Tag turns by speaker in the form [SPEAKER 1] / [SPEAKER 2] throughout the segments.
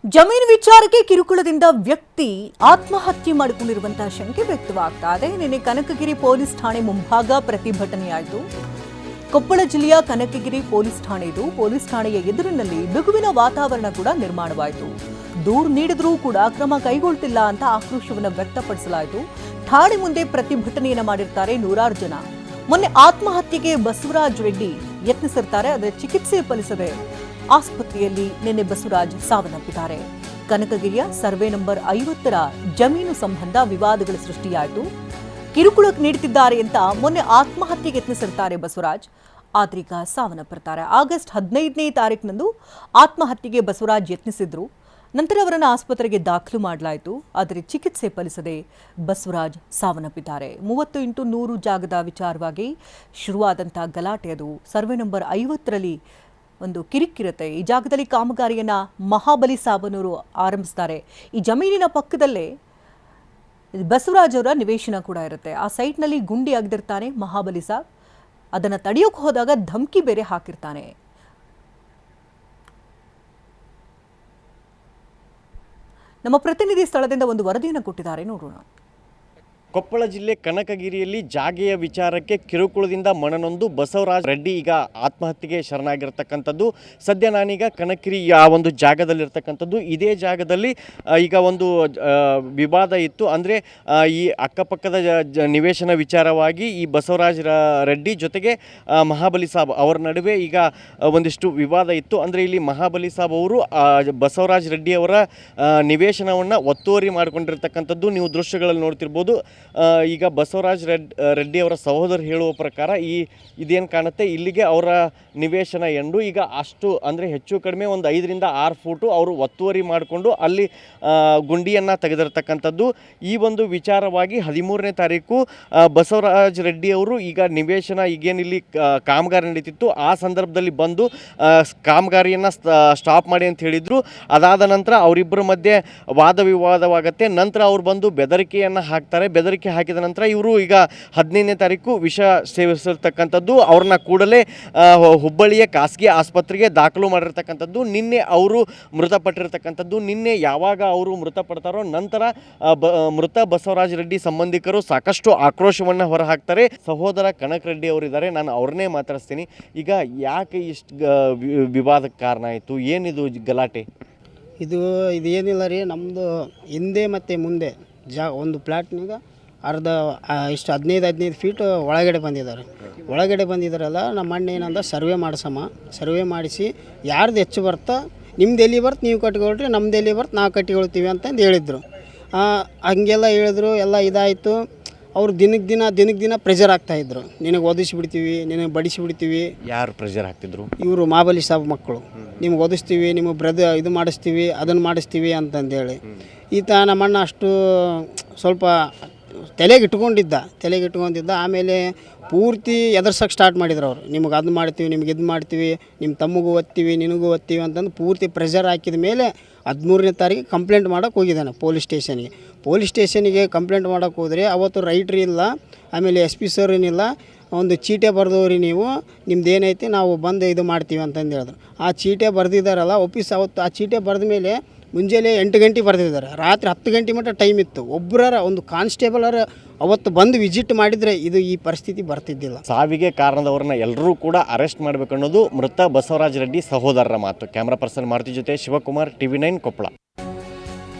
[SPEAKER 1] ಜಮೀನು ವಿಚಾರಕ್ಕೆ ಕಿರುಕುಳದಿಂದ ವ್ಯಕ್ತಿ ಆತ್ಮಹತ್ಯೆ ಮಾಡಿಕೊಂಡಿರುವಂತಹ ಶಂಕೆ ವ್ಯಕ್ತವಾಗ್ತಾ ಇದೆ. ನಿನ್ನೆ ಕನಕಗಿರಿ ಪೊಲೀಸ್ ಠಾಣೆ ಮುಂಭಾಗ ಪ್ರತಿಭಟನೆಯಾಯಿತು. ಕೊಪ್ಪಳ ಜಿಲ್ಲೆಯ ಕನಕಗಿರಿ ಪೊಲೀಸ್ ಠಾಣೆ ಇದು. ಪೊಲೀಸ್ ಠಾಣೆಯ ಎದುರಿನಲ್ಲಿ ಬಿಗುವಿನ ವಾತಾವರಣ ಕೂಡ ನಿರ್ಮಾಣವಾಯಿತು. ದೂರು ನೀಡಿದ್ರೂ ಕೂಡ ಕ್ರಮ ಕೈಗೊಳ್ತಿಲ್ಲ ಅಂತ ಆಕ್ರೋಶವನ್ನು ವ್ಯಕ್ತಪಡಿಸಲಾಯಿತು. ಠಾಣೆ ಮುಂದೆ ಪ್ರತಿಭಟನೆಯನ್ನ ಮಾಡಿರ್ತಾರೆ ನೂರಾರು ಜನ. ಮೊನ್ನೆ ಆತ್ಮಹತ್ಯೆಗೆ ಬಸವರಾಜ್ ರೆಡ್ಡಿ ಯತ್ನಿಸಿರ್ತಾರೆ, ಆದರೆ ಚಿಕಿತ್ಸೆ ಫಲಿಸದೆ ಆಸ್ಪತ್ರೆಯಲ್ಲಿ ನಿನ್ನೆ ಬಸವರಾಜ್ ಸಾವನ್ನಪ್ಪಿದ್ದಾರೆ. ಕನಕಗಿರಿಯ ಸರ್ವೆ ನಂಬರ್ 50ರ ಜಮೀನು ಸಂಬಂಧ ವಿವಾದಗಳ ಸೃಷ್ಟಿಯಾಯಿತು. ಕಿರುಕುಳ ನೀಡುತ್ತಿದ್ದಾರೆ ಅಂತ ಮೊನ್ನೆ ಆತ್ಮಹತ್ಯೆಗೆ ಯತ್ನಿಸಿರ್ತಾರೆ ಬಸವರಾಜ್, ಆದ್ರೀಗ ಸಾವನ್ನಪ್ಪಿರ್ತಾರೆ. ಆಗಸ್ಟ್ 15ನೇ ತಾರೀಕಿನಂದು ಆತ್ಮಹತ್ಯೆಗೆ ಬಸವರಾಜ್ ಯತ್ನಿಸಿದ್ರು. ನಂತರ ಅವರನ್ನು ಆಸ್ಪತ್ರೆಗೆ ದಾಖಲು ಮಾಡಲಾಯಿತು, ಆದರೆ ಚಿಕಿತ್ಸೆ ಫಲಿಸದೆ ಬಸವರಾಜ್ ಸಾವನ್ನಪ್ಪಿದ್ದಾರೆ. 30x100 ಜಾಗದ ವಿಚಾರವಾಗಿ ಶುರುವಾದಂಥ ಗಲಾಟೆ ಅದು. ಸರ್ವೆ ನಂಬರ್ 50ರಲ್ಲಿ ಒಂದು ಕಿರಿಕಿರತೆ. ಈ ಜಾಗದಲ್ಲಿ ಕಾಮಗಾರಿಯನ್ನ ಮಹಾಬಲಿ ಸಾಬನೂರು ಆರಂಭಿಸ್ತಾರೆ. ಈ ಜಮೀನಿನ ಪಕ್ಕದಲ್ಲೇ ಬಸವರಾಜ್ ಅವರ ನಿವೇಶನ ಕೂಡ ಇರುತ್ತೆ. ಆ ಸೈಟ್ನಲ್ಲಿ ಗುಂಡಿ ಅಗೆದಿರ್ತಾನೆ ಮಹಾಬಲಿ ಸಾಬ್. ಅದನ್ನು ತಡೆಯೋಕೆ ಹೋದಾಗ ಧಮಕಿ ಬೇರೆ ಹಾಕಿರ್ತಾನೆ. ನಮ್ಮ ಪ್ರತಿನಿಧಿ ಸ್ಥಳದಿಂದ ಒಂದು ವರದಿಯನ್ನು ಕೊಟ್ಟಿದ್ದಾರೆ, ನೋಡೋಣ.
[SPEAKER 2] ಕೊಪ್ಪಳ ಜಿಲ್ಲೆ ಕನಕಗಿರಿಯಲ್ಲಿ ಜಾಗೆಯ ವಿಚಾರಕ್ಕೆ ಕಿರುಕುಳದಿಂದ ಮನನೊಂದು ಬಸವರಾಜ್ ರೆಡ್ಡಿ ಈಗ ಆತ್ಮಹತ್ಯೆಗೆ ಶರಣಾಗಿರ್ತಕ್ಕಂಥದ್ದು. ಸದ್ಯ ನಾನೀಗ ಕನಕಗಿರಿ ಆ ಒಂದು ಜಾಗದಲ್ಲಿರ್ತಕ್ಕಂಥದ್ದು. ಇದೇ ಜಾಗದಲ್ಲಿ ಈಗ ಒಂದು ವಿವಾದ ಇತ್ತು. ಅಂದರೆ ಈ ಅಕ್ಕಪಕ್ಕದ ನಿವೇಶನ ವಿಚಾರವಾಗಿ ಈ ಬಸವರಾಜ್ ರೆಡ್ಡಿ ಜೊತೆಗೆ ಮಹಾಬಲಿ ಸಾಬ್ ಅವರ ನಡುವೆ ಈಗ ಒಂದಿಷ್ಟು ವಿವಾದ ಇತ್ತು. ಅಂದರೆ ಇಲ್ಲಿ ಮಹಾಬಲಿ ಸಾಬ್ ಅವರು ಬಸವರಾಜ್ ರೆಡ್ಡಿ ಅವರ ನಿವೇಶನವನ್ನು ಒತ್ತುವರಿ ಮಾಡಿಕೊಂಡಿರ್ತಕ್ಕಂಥದ್ದು ನೀವು ದೃಶ್ಯಗಳಲ್ಲಿ ನೋಡ್ತಿರ್ಬೋದು. ಈಗ ಬಸವರಾಜ್ ರೆಡ್ಡಿ ಅವರ ಸಹೋದರ ಹೇಳುವ ಪ್ರಕಾರ ಇದೇನು ಕಾಣುತ್ತೆ, ಇಲ್ಲಿಗೆ ಅವರ ನಿವೇಶನ ಎಂಡು. ಈಗ ಅಷ್ಟು ಅಂದರೆ ಹೆಚ್ಚು ಕಡಿಮೆ ಒಂದು 5ರಿಂದ 6 ಫೂಟು ಅವರು ಒತ್ತುವರಿ ಮಾಡಿಕೊಂಡು ಅಲ್ಲಿ ಗುಂಡಿಯನ್ನು ತೆಗೆದಿರ್ತಕ್ಕಂಥದ್ದು. ಈ ಒಂದು ವಿಚಾರವಾಗಿ 13ನೇ ತಾರೀಕು ಬಸವರಾಜ್ ರೆಡ್ಡಿ ಅವರು ಈಗ ನಿವೇಶನ ಈಗೇನಿಲ್ಲಿ ಕಾಮಗಾರಿ ನಡೀತಿತ್ತು ಆ ಸಂದರ್ಭದಲ್ಲಿ ಬಂದು ಕಾಮಗಾರಿಯನ್ನು ಸ್ಟಾಪ್ ಮಾಡಿ ಅಂತ ಹೇಳಿದರು. ಅದಾದ ನಂತರ ಅವರಿಬ್ಬರ ಮಧ್ಯೆ ವಾದ ವಿವಾದವಾಗುತ್ತೆ. ನಂತರ ಅವ್ರು ಬಂದು ಬೆದರಿಕೆಯನ್ನು ಹಾಕ್ತಾರೆ. ಬೆದರಿಕೆ ಹಾಕಿದ ನಂತರ ಇವರು ಈಗ 15ನೇ ತಾರೀಕು ವಿಷ ಸೇವಿಸಿರ್ತಕ್ಕಂಥದ್ದು. ಅವ್ರನ್ನ ಕೂಡಲೇ ಹುಬ್ಬಳ್ಳಿಯ ಖಾಸಗಿ ಆಸ್ಪತ್ರೆಗೆ ದಾಖಲು ಮಾಡಿರ್ತಕ್ಕಂಥದ್ದು. ನಿನ್ನೆ ಅವರು ಮೃತಪಟ್ಟಿರ್ತಕ್ಕಂಥದ್ದು. ನಿನ್ನೆ ಯಾವಾಗ ಅವರು ಮೃತಪಡ್ತಾರೋ ನಂತರ ಮೃತ ಬಸವರಾಜ್ ರೆಡ್ಡಿ ಸಂಬಂಧಿಕರು ಸಾಕಷ್ಟು ಆಕ್ರೋಶವನ್ನು ಹೊರಹಾಕ್ತಾರೆ. ಸಹೋದರ ಕನಕ್ ರೆಡ್ಡಿ ಅವರಿದ್ದಾರೆ, ನಾನು ಅವ್ರನ್ನೇ ಮಾತಾಡಿಸ್ತೀನಿ. ಈಗ ಯಾಕೆ ಇಷ್ಟು ವಿವಾದಕ್ಕೆ ಕಾರಣ ಆಯಿತು, ಏನಿದು ಗಲಾಟೆ?
[SPEAKER 3] ಇದು ಏನಿಲ್ಲ ರೀ, ನಮ್ಮದು ಹಿಂದೆ ಮತ್ತು ಮುಂದೆ ಒಂದು ಪ್ಲಾಟ್ನಾಗ ಅರ್ಧ ಇಷ್ಟು 15 ಫೀಟ್ ಒಳಗಡೆ ಬಂದಿದ್ದಾರಲ್ಲ. ನಮ್ಮ ಅಣ್ಣ ಏನಂದ ಸರ್ವೆ ಸರ್ವೆ ಮಾಡಿಸಿ ಯಾರ್ದು ಹೆಚ್ಚು ಬರ್ತಾ ನಿಮ್ದು ಎಲ್ಲಿ ಬರ್ತು ನೀವು ಕಟ್ಕೊಳ್ರಿ, ನಮ್ದು ಎಲ್ಲಿ ಬರ್ತು ನಾವು ಕಟ್ಟಿಕೊಳ್ತೀವಿ ಅಂತಂದು ಹೇಳಿದರು. ಹಂಗೆಲ್ಲ ಹೇಳಿದ್ರು. ಎಲ್ಲ ಇದಾಯಿತು. ಅವರು ದಿನಕ್ಕೆ ದಿನ ಪ್ರೆಷರ್ ಆಗ್ತಾಯಿದ್ರು. ನಿನಗೆ ಒದಿಸಿಬಿಡ್ತೀವಿ, ನಿನಗೆ ಬಡಿಸಿಬಿಡ್ತೀವಿ.
[SPEAKER 2] ಯಾರು ಪ್ರೆಷರ್ ಹಾಕ್ತಿದ್ರು? ಇವರು
[SPEAKER 3] ಮಹಾಬಲಿ ಸಾಬ್ ಮಕ್ಕಳು. ನಿಮ್ಗೆ ಒದಿಸ್ತೀವಿ, ನಿಮಗೆ ಇದು ಮಾಡಿಸ್ತೀವಿ, ಅದನ್ನು ಮಾಡಿಸ್ತೀವಿ ಅಂತಂದೇಳಿ ಈತ ನಮ್ಮಣ್ಣ ಅಷ್ಟು ಸ್ವಲ್ಪ ತಲೆಗೆ ಇಟ್ಕೊಂಡಿದ್ದ. ಆಮೇಲೆ ಪೂರ್ತಿ ಎದುರ್ಸೋಕ್ಕೆ ಸ್ಟಾರ್ಟ್ ಮಾಡಿದ್ರು ಅವರು. ನಿಮಗೆ ಅದು ಮಾಡ್ತೀವಿ, ನಿಮ್ಗೆ ಇದು ಮಾಡ್ತೀವಿ, ನಿಮ್ಮ ತಮ್ಮಗೂ ಓದ್ತೀವಿ, ನಿನಗೂ ಓದ್ತೀವಿ ಅಂತಂದು ಪೂರ್ತಿ ಪ್ರೆಷರ್ ಹಾಕಿದ ಮೇಲೆ 13ನೇ ತಾರೀಕು ಕಂಪ್ಲೇಂಟ್ ಮಾಡೋಕ್ಕೆ ಹೋಗಿದ್ದಾನೆ ಪೊಲೀಸ್ ಸ್ಟೇಷನಿಗೆ ಕಂಪ್ಲೇಂಟ್ ಮಾಡೋಕ್ಕೆ ಹೋದರೆ ಅವತ್ತು ರೈಟ್ರಿ ಇಲ್ಲ, ಆಮೇಲೆ SP ಸರ್ ಏನಿಲ್ಲ, ಒಂದು ಚೀಟೆ ಬರೆದವ್ರಿ ನೀವು, ನಿಮ್ದು ಏನೈತಿ ನಾವು ಬಂದು ಇದು ಮಾಡ್ತೀವಿ ಅಂತಂದು ಹೇಳಿದ್ರು. ಆ ಚೀಟೆ ಬರೆದಿದ್ದಾರಲ್ಲ ಆಫೀಸ್, ಅವತ್ತು ಆ ಚೀಟೆ ಬರೆದ ಮೇಲೆ ಮುಂಜಾನೆ 8 ಗಂಟೆ ಬರೆದಿದ್ದಾರೆ. ರಾತ್ರಿ 10 ಗಂಟೆ ಮಟ್ಟ ಟೈಮ್ ಇತ್ತು. ಒಬ್ಬರ ಒಂದು ಕಾನ್ಸ್ಟೇಬಲರ ಅವತ್ತು ಬಂದು ವಿಸಿಟ್ ಮಾಡಿದರೆ ಇದು ಈ ಪರಿಸ್ಥಿತಿ ಬರ್ತಿದ್ದಿಲ್ಲ.
[SPEAKER 2] ಸಾವಿಗೆ ಕಾರಣದವ್ರನ್ನ ಎಲ್ಲರೂ ಕೂಡ ಅರೆಸ್ಟ್ ಮಾಡಬೇಕು ಅನ್ನೋದು ಮೃತ ಬಸವರಾಜ್ ರೆಡ್ಡಿ ಸಹೋದರರ ಮಾತು. ಕ್ಯಾಮ್ರಾ ಪರ್ಸನ್ ಮಾರುತಿ ಜೊತೆ ಶಿವಕುಮಾರ್, TV9 ಕೊಪ್ಪಳ.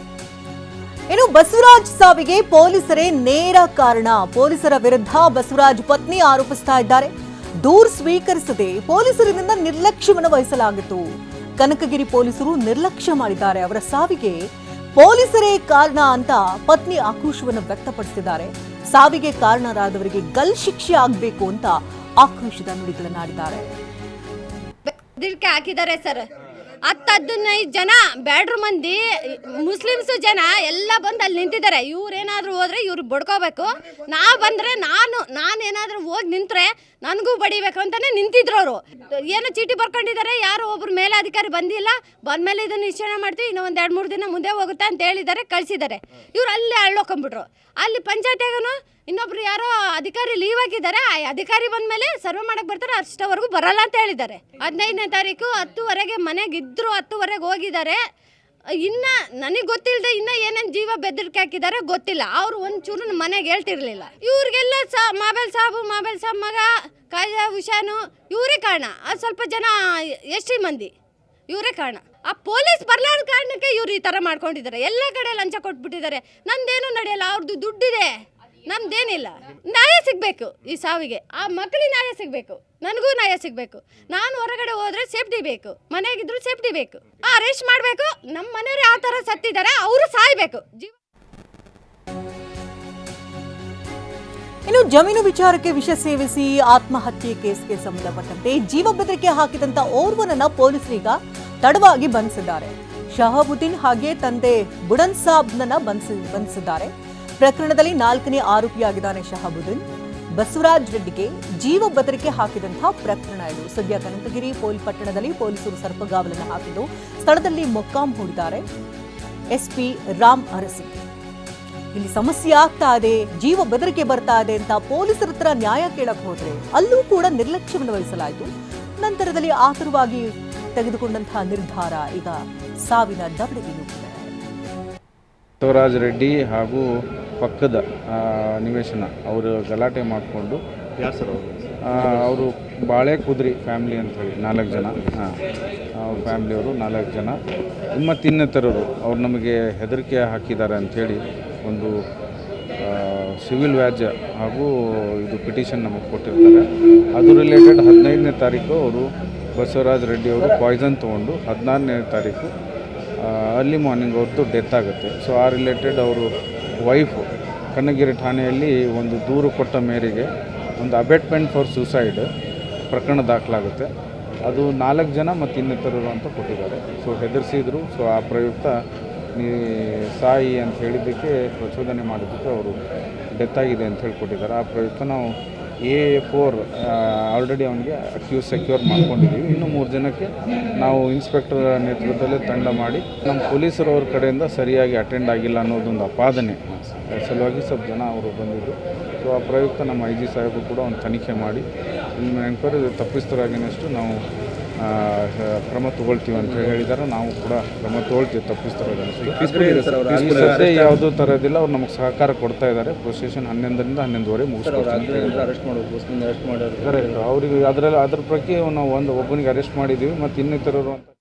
[SPEAKER 1] ಇನ್ನು ಬಸವರಾಜ್ ಸಾವಿಗೆ ಪೊಲೀಸರೇ ನೇರ ಕಾರಣ. ಪೊಲೀಸರ ವಿರುದ್ಧ ಬಸವರಾಜ್ ಪತ್ನಿ ಆರೋಪಿಸ್ತಾ ಇದ್ದಾರೆ. ದೂರು ಸ್ವೀಕರಿಸದೆ ಪೊಲೀಸರಿಂದ ನಿರ್ಲಕ್ಷ್ಯವನ್ನು ವಹಿಸಲಾಗಿತ್ತು. ಕನಕಗಿರಿ ಪೊಲೀಸರು ನಿರ್ಲಕ್ಷ್ಯ ಮಾಡಿದ್ದಾರೆ. ಅವರ ಸಾವಿಗೆ ಪೊಲೀಸರೇ ಕಾರಣ ಅಂತ ಪತ್ನಿ ಆಕ್ರೋಶವನ್ನು ವ್ಯಕ್ತಪಡಿಸಿದ್ದಾರೆ. ಸಾವಿಗೆ ಕಾರಣರಾದವರಿಗೆ ಗಲ್ ಶಿಕ್ಷೆ ಆಗಬೇಕು ಅಂತ ಆಕ್ರೋಶದ ನುಡಿಗಳನ್ನಾಡಿದ್ದಾರೆ.
[SPEAKER 4] ಹಾಕಿದ್ದಾರೆ ಸರ್. 10-15 ಜನ ಬ್ಯಾಡ್ರು ಮಂದಿ ಮುಸ್ಲಿಮ್ಸ್ ಜನ ಎಲ್ಲ ಬಂದು ಅಲ್ಲಿ ನಿಂತಿದ್ದಾರೆ. ಇವ್ರೇನಾದರೂ ಹೋದ್ರೆ ಇವ್ರು ಬಡ್ಕೋಬೇಕು, ನಾವು ಬಂದರೆ ನಾನೇನಾದರೂ ಹೋಗಿ ನಿಂತರೆ ನನಗೂ ಬಡಿಬೇಕು ಅಂತಾನೆ ನಿಂತಿದ್ರು ಅವರು. ಏನೋ ಚೀಟಿ ಬರ್ಕೊಂಡಿದ್ದಾರೆ, ಯಾರು ಒಬ್ರು ಮೇಲೆ ಅಧಿಕಾರಿ ಬಂದಿಲ್ಲ, ಬಂದಮೇಲೆ ಇದನ್ನು ನಿಶ್ಚಯ ಮಾಡ್ತೀವಿ, ಇನ್ನೂ ಒಂದು 2-3 ದಿನ ಮುಂದೆ ಹೋಗುತ್ತೆ ಅಂತ ಹೇಳಿದ್ದಾರೆ, ಕಳಿಸಿದ್ದಾರೆ. ಇವ್ರು ಅಲ್ಲಿ ಅಳ್ಳೋಕೊಂಬಿಟ್ರು. ಅಲ್ಲಿ ಪಂಚಾಯತಿಯಾಗನು ಇನ್ನೊಬ್ರು ಯಾರೋ ಅಧಿಕಾರಿ ಲೀವ್ ಹಾಕಿದ್ದಾರೆ. ಅಧಿಕಾರಿ ಬಂದ್ಮೇಲೆ ಸರ್ವೆ ಮಾಡಕ್ಕೆ ಬರ್ತಾರೆ, ಅಷ್ಟವರೆಗೂ ಬರಲ್ಲ ಅಂತ ಹೇಳಿದ್ದಾರೆ. 15ನೇ ತಾರೀಕು 10ವರೆಗೆ ಮನೆಗೆ ಇದ್ರು, 10ವರೆಗೆ ಹೋಗಿದ್ದಾರೆ. ಇನ್ನು ನನಗೆ ಗೊತ್ತಿಲ್ಲದೆ ಇನ್ನು ಏನೇನು ಜೀವ ಬೆದರಿಕೆ ಹಾಕಿದ್ದಾರೆ ಗೊತ್ತಿಲ್ಲ. ಅವರು ಒಂಚೂರು ನಮ್ಮ ಮನೆಗೆ ಹೇಳ್ತಿರ್ಲಿಲ್ಲ. ಇವ್ರಿಗೆಲ್ಲ ಮಾಬೆಲ್ ಸಾಬ್ ಮಗ ಕಾಯ್ದೆ ಹುಷಾನು ಇವರೇ ಕಾರಣ. ಅದು ಸ್ವಲ್ಪ ಜನ ಎಷ್ಟು ಮಂದಿ ಇವರೇ ಕಾರಣ. ಆ ಪೊಲೀಸ್ ಬರಲಾರ ಕಾರಣಕ್ಕೆ ಇವ್ರು ಈ ಥರ ಮಾಡ್ಕೊಂಡಿದ್ದಾರೆ. ಎಲ್ಲ ಕಡೆ ಲಂಚ ಕೊಟ್ಬಿಟ್ಟಿದ್ದಾರೆ. ನಂದೇನು ನಡೆಯಲ್ಲ, ಅವ್ರದ್ದು ದುಡ್ಡಿದೆ, ನಮ್ದೇನಿಲ್ಲ. ನ್ಯಾಯ ಸಿಗಬೇಕು ಈ ಸಾವಿಗೆ. ಆ ಮಕ್ಕಳಿಗೆ ನ್ಯಾಯ ಸಿಗಬೇಕು, ನನಗೂ ನ್ಯಾಯ ಸಿಗಬೇಕು. ನಾನು ಹೊರಗಡೆ ಹೋದರೆ ಸೇಫ್ಟಿ ಬೇಕು, ಮನೆಯಾಗಿದ್ರು ಸೇಫ್ಟಿ ಬೇಕು. ಅರೆಸ್ಟ್ ಮಾಡಬೇಕು. ನಮ್ಮ ಮನೆಯವ್ರು ಆ ಥರ ಸತ್ತಿದ್ದಾರೆ, ಅವರು ಸಾಯ್ಬೇಕು.
[SPEAKER 1] ಇನ್ನು ಜಮೀನು ವಿಚಾರಕ್ಕೆ ವಿಷ ಸೇವಿಸಿ ಆತ್ಮಹತ್ಯೆ ಕೇಸ್ಗೆ ಸಂಬಂಧಪಟ್ಟಂತೆ ಜೀವ ಬೆದರಿಕೆ ಹಾಕಿದಂತ ಓರ್ವನನ್ನ ಪೊಲೀಸರೀಗ ತಡವಾಗಿ ಬಂಧಿಸಿದ್ದಾರೆ. ಶಹಾಬುದ್ದೀನ್ ಹಾಗೆ ತಂದೆ ಬುಡನ್ ಸಾಬ್ನನ್ನ ಬಂಧಿಸಿದ್ದಾರೆ. ಪ್ರಕರಣದಲ್ಲಿ 4ನೇ ಆರೋಪಿಯಾಗಿದ್ದಾನೆ ಶಹಾಬುದ್ದೀನ್. ಬಸವರಾಜ್ ರೆಡ್ಡಿಗೆ ಜೀವ ಬೆದರಿಕೆ ಹಾಕಿದಂತಹ ಪ್ರಕರಣ ಇದು. ಸದ್ಯ ಕನಕಗಿರಿ ಪಟ್ಟಣದಲ್ಲಿ ಪೊಲೀಸರು ಸರ್ಪಗಾವಲನ್ನು ಹಾಕಿದ್ದು ಸ್ಥಳದಲ್ಲಿ ಮೊಕ್ಕಾಂ ಹೂಡಿದ್ದಾರೆ ಎಸ್ಪಿ ರಾಮ್ ಅರಸಿ. ಇಲ್ಲಿ ಸಮಸ್ಯೆ ಆಗ್ತಾ ಇದೆ, ಜೀವ ಬೆದರಿಕೆ ಬರ್ತಾ ಇದೆ ಅಂತ ಪೊಲೀಸರ ಹತ್ರ ನ್ಯಾಯ ಕೇಳಕ್ ಹೋದ್ರೆ ಅಲ್ಲೂ ಕೂಡ ನಿರ್ಲಕ್ಷ್ಯವನ್ನು ವಹಿಸಲಾಯಿತು. ನಂತರದಲ್ಲಿ ಆತುರವಾಗಿ ತೆಗೆದುಕೊಂಡಂತಹ ನಿರ್ಧಾರ ಈಗ ಸಾವಿನ ದವಡೆಗೆ ನುಗ್ಗಿದೆ.
[SPEAKER 5] ಬಸವರಾಜ್ ರೆಡ್ಡಿ ಹಾಗೂ ಪಕ್ಕದ ನಿವೇಶನ ಅವರು ಗಲಾಟೆ ಮಾಡಿಕೊಂಡು ಅವರು ಬಾಳೆ ಕುದ್ರಿ ಫ್ಯಾಮ್ಲಿ ಅಂಥೇಳಿ 4 ಜನ ಅವ್ರ ಫ್ಯಾಮ್ಲಿಯವರು 4 ಜನ ಇನ್ನಿತರರು ಅವ್ರು ನಮಗೆ ಹೆದರಿಕೆ ಹಾಕಿದ್ದಾರೆ ಅಂಥೇಳಿ ಒಂದು ಸಿವಿಲ್ ವ್ಯಾಜ್ಯ ಹಾಗೂ ಇದು ಪಿಟಿಷನ್ ನಮಗೆ ಕೊಟ್ಟಿರ್ತಾರೆ. ಅದು ರಿಲೇಟೆಡ್ 15ನೇ ತಾರೀಕು ಅವರು ಬಸವರಾಜ್ ರೆಡ್ಡಿ ಅವರು ಪಾಯ್ಸನ್ ತೊಗೊಂಡು 16ನೇ ತಾರೀಕು ಅರ್ಲಿ ಮಾರ್ನಿಂಗ್ ಅವ್ರದ್ದು ಡೆತ್ ಆಗುತ್ತೆ. ಸೊ ಆ ರಿಲೇಟೆಡ್ ಅವರು ವೈಫು ಕನಕಗಿರಿ ಠಾಣೆಯಲ್ಲಿ ಒಂದು ದೂರು ಕೊಟ್ಟ ಮೇರೆಗೆ ಒಂದು ಅಬೇಟ್ಮೆಂಟ್ ಫಾರ್ ಸೂಸೈಡ್ ಪ್ರಕರಣ ದಾಖಲಾಗುತ್ತೆ. ಅದು 4 ಜನ ಮತ್ತು ಇನ್ನಿತರರು ಅಂತ ಕೊಟ್ಟಿದ್ದಾರೆ. ಸೊ ಹೆದರಿಸಿದ್ರು. ಸೊ ಆ ಪ್ರಯುಕ್ತ ಸಾಯಿ ಅಂತ ಹೇಳಿದ್ದಕ್ಕೆ ಪ್ರಚೋದನೆ ಮಾಡಿದ್ದಕ್ಕೆ ಅವರು ಡೆತ್ ಆಗಿದೆ ಅಂತ ಹೇಳ್ಕೊಟ್ಟಿದ್ದಾರೆ. ಆ ಪ್ರಯುಕ್ತ ನಾವು A4 ಆಲ್ರೆಡಿ ಅವನಿಗೆ ಅಕ್ಯೂಸ್ ಸೆಕ್ಯೂರ್ ಮಾಡ್ಕೊಂಡಿದ್ದೀವಿ. ಇನ್ನು 3 ಜನಕ್ಕೆ ನಾವು ಇನ್ಸ್ಪೆಕ್ಟರ್ ನೇತೃತ್ವದಲ್ಲೇ ತಂಡ ಮಾಡಿ ನಮ್ಮ ಪೊಲೀಸರವ್ರ ಕಡೆಯಿಂದ ಸರಿಯಾಗಿ ಅಟೆಂಡ್ ಆಗಿಲ್ಲ ಅನ್ನೋದೊಂದು ಅಪಾದನೆ ಸಲುವಾಗಿ ಸ್ವಲ್ಪ ಜನ ಅವರು ಬಂದಿದ್ದರು. ಸೊ ಆ ಪ್ರಯುಕ್ತ ನಮ್ಮ IG ಸಾಹೇಬರು ಕೂಡ ಒಂದು ತನಿಖೆ ಮಾಡಿ ಇನ್ನು ಎಂಕ್ವೈರಿ ತಪ್ಪಿಸ್ತರಾಗಿನಷ್ಟು ನಾವು ಕ್ರಮ ತಗೊಳ್ತೀವಿ ಅಂತ ಹೇಳಿದ್ದಾರೆ. ನಾವು ಕೂಡ ಕ್ರಮ ತಗೊಳ್ತೀವಿ ತಪ್ಪಿಸ್ತರಾಗಿ. ಸದ್ಯ ಯಾವುದೂ ಥರದಿಲ್ಲ. ಅವ್ರು ನಮಗೆ ಸಹಕಾರ ಕೊಡ್ತಾ ಇದ್ದಾರೆ. ಪ್ರೊಸೆಷನ್ 11ರಿಂದ 11:30 ಮುಗಿಸ್ಕೊಡ್ತೀವಿ. ಕರೆಕ್ಟ್. ಅವ್ರಿಗೆ ಅದ್ರ ಬಗ್ಗೆ ನಾವು ಒಬ್ಬನಿಗೆ ಅರೆಸ್ಟ್ ಮಾಡಿದ್ದೀವಿ ಮತ್ತು ಇನ್ನಿತರರು ಅಂತ